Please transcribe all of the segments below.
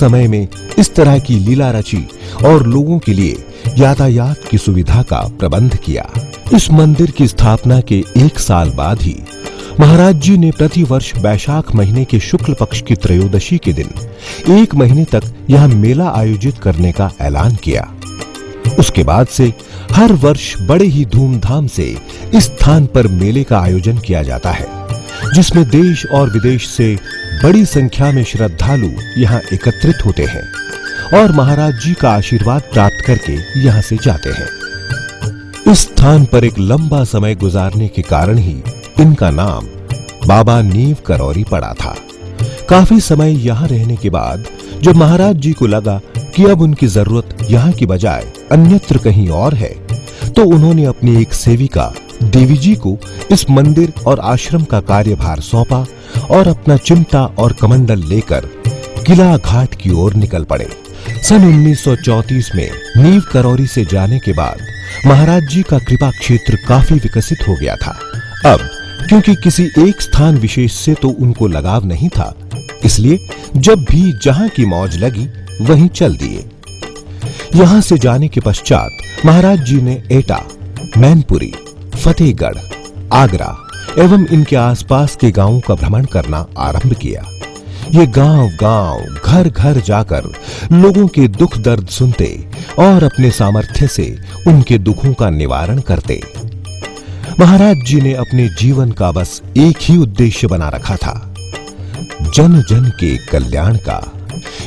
समय में इस तरह की लीला रची और लोगों के लिए यातायात की सुविधा का प्रबंध किया। इस मंदिर की स्थापना के 1 साल बाद ही महाराज जी ने प्रतिवर्ष वैशाख महीने के शुक्ल पक्ष की त्रयोदशी के दिन 1 महीने तक यह मेला आयोजित करने का ऐलान किया। उसके बाद से हर वर्ष बड़े ही धूमधाम से इस स्थान पर मेले का आयोजन किया जाता है, जिसमें देश और विदेश से बड़ी संख्या में श्रद्धालु यहाँ एकत्रित होते हैं और महाराज जी का आशीर्वाद प्राप्त करके यहाँ से जाते हैं। इस स्थान पर एक लंबा समय गुजारने के कारण ही इनका नाम बाबा नीव करौरी पड़ा था। काफी समय यहाँ रहने के बाद जब महाराज जी को लगा कि अब उनकी जरूरत यहाँ की बजाय अन्यत्र कहीं और है, तो उन्होंने अपनी एक सेविका देवी जी को इस मंदिर और आश्रम का कार्यभार सौंपा और अपना चिमटा और कमंडल लेकर किला घाट की ओर निकल पड़े। सन 1934 में नीव करौरी से जाने के बाद महाराज जी का कृपा क्षेत्र काफी विकसित हो गया था। अब क्योंकि किसी एक स्थान विशेष से तो उनको लगाव नहीं था, इसलिए जब भी जहां की मौज लगी वहीं चल दिए। यहां से जाने के पश्चात महाराज जी ने एटा, मैनपुरी, फतेहगढ़, आगरा एवं इनके आसपास के गांवों का भ्रमण करना आरंभ किया। ये गांव-गांव, घर-घर जाकर लोगों के दुख दर्द सुनते और अपने सामर्थ्य से उनके दुखों का निवारण करते। महाराज जी ने अपने जीवन का बस एक ही उद्देश्य बना रखा था, जन जन के कल्याण का।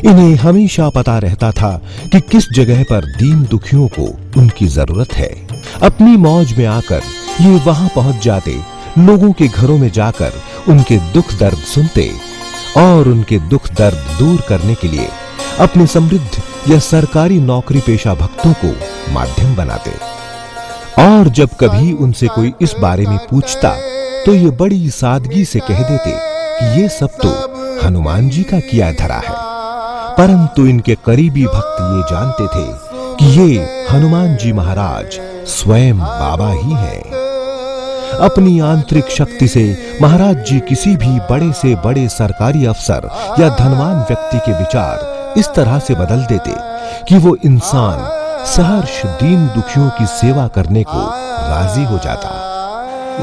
इन्हें हमेशा पता रहता था कि किस जगह पर दीन दुखियों को उनकी जरूरत है। अपनी मौज में आकर ये वहां पहुंच जाते, लोगों के घरों में जाकर उनके दुख दर्द सुनते और उनके दुख दर्द दूर करने के लिए अपने समृद्ध या सरकारी नौकरी पेशा भक्तों को माध्यम बनाते। और जब कभी उनसे कोई इस बारे में पूछता तो ये बड़ी सादगी से कह देते कि ये सब तो हनुमान जी का किया धरा है। परंतु इनके करीबी भक्त ये जानते थे कि ये हनुमान जी महाराज स्वयं बाबा ही हैं। अपनी आंतरिक शक्ति से महाराज जी किसी भी बड़े से बड़े सरकारी अफसर या धनवान व्यक्ति के विचार इस तरह से बदल देते कि वो इंसान सहर्ष दीन दुखियों की सेवा करने को राजी हो जाता।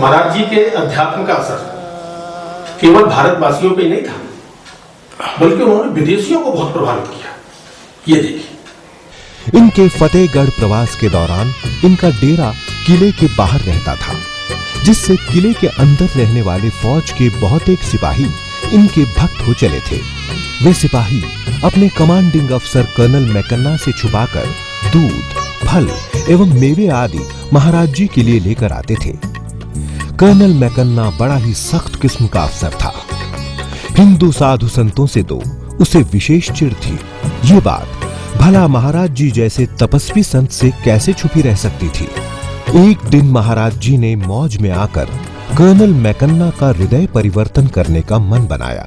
महाराज जी के अध्यात्म का असर केवल भारतवासियों पे नहीं था, बल्कि उन्होंने विदेशियों को बहुत प्रभावित किया। ये देखिए, इनके फतेहगढ़ प्रवास के दौरान इनका डेरा किले के बाहर रहता था, जिससे किले के अंदर रहने वाले फौज के बहुत एक सिपाही इनके भक्त हो चले थे। वे सिपाही अपने कमांडिंग अफसर कर्नल मैकन्ना से छुपाकर दूध, फल एवं मेवे आदि महाराज जी के लिए लेकर आते थे। कर्नल मैकन्ना बड़ा ही सख्त किस्म का अफसर था। हिंदू साधु संतों से तो उसे विशेष चिढ़ थी। ये बात भला महाराज जी जैसे तपस्वी संत से कैसे छुपी रह सकती थी। एक दिन महाराज जी ने मौज में आकर कर्नल मैकन्ना का हृदय परिवर्तन करने का मन बनाया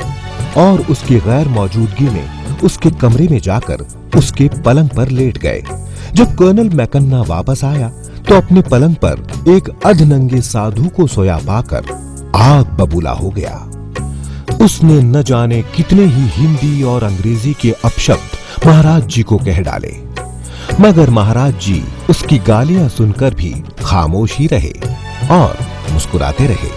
और उसकी गैर मौजूदगी में उसके कमरे में जाकर उसके पलंग पर लेट गए। जब कर्नल मैकन्ना वापस आया तो अपने पलंग पर एक अधनंगे साधु को सोया पाकर आग बबूला हो गया। उसने न जाने कितने ही हिंदी और अंग्रेजी के अपशब्द महाराज जी को कह डाले, मगर महाराज जी उसकी गालियां सुनकर भी खामोश ही रहे और मुस्कुराते रहे।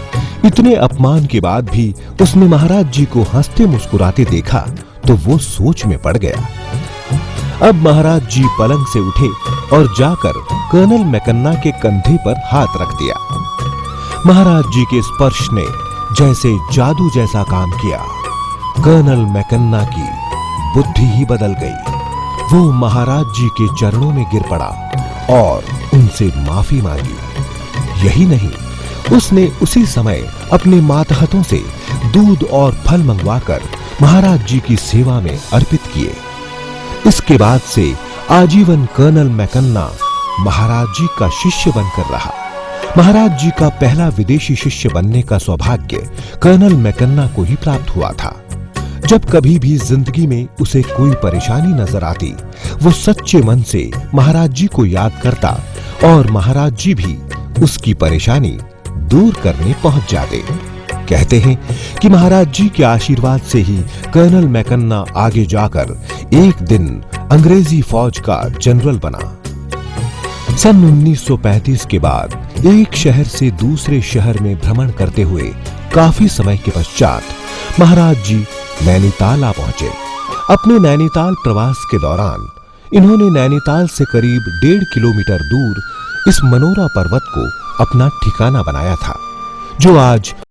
इतने अपमान के बाद भी उसने महाराज जी को हंसते मुस्कुराते देखा तो वो सोच में पड़ गया। अब महाराज जी पलंग से उठे और जाकर कर्नल मैकन्ना के कंधे पर हाथ रख दिया। महाराज जी के स्पर्श ने जैसे जादू जैसा काम किया। कर्नल मैकन्ना की बुद्धि ही बदल गई। वो महाराज जी के चरणों में गिर पड़ा और उनसे माफी मांगी। यही नहीं, उसने उसी समय अपने मातहतों से दूध और फल मंगवाकर महाराज जी की सेवा में अर्पित किए। इसके बाद से आजीवन कर्नल मैकन्ना महाराज जी का शिष्य बनकर रहा। महाराज जी का पहला विदेशी शिष्य बनने का सौभाग्य कर्नल मैकन्ना को ही प्राप्त हुआ था। जब कभी भी जिंदगी में उसे कोई परेशानी नजर आती, वो सच्चे मन से महाराज जी को याद करता और महाराज जी भी उसकी परेशानी दूर करने पहुंच जाते। कहते हैं कि महाराज जी के आशीर्वाद से ही कर्नल मैकन्ना आगे जाकर एक दिन अंग्रेजी फौज का जनरल बना। सन 1935 के बाद एक शहर से दूसरे शहर में भ्रमण करते हुए काफी समय के पश्चात महाराज जी नैनीताल आ पहुंचे। अपने नैनीताल प्रवास के दौरान इन्होंने नैनीताल से करीब 1.5 किलोमीटर दूर इस मनोरा पर्वत को अपना ठिकाना बनाया था, जो आज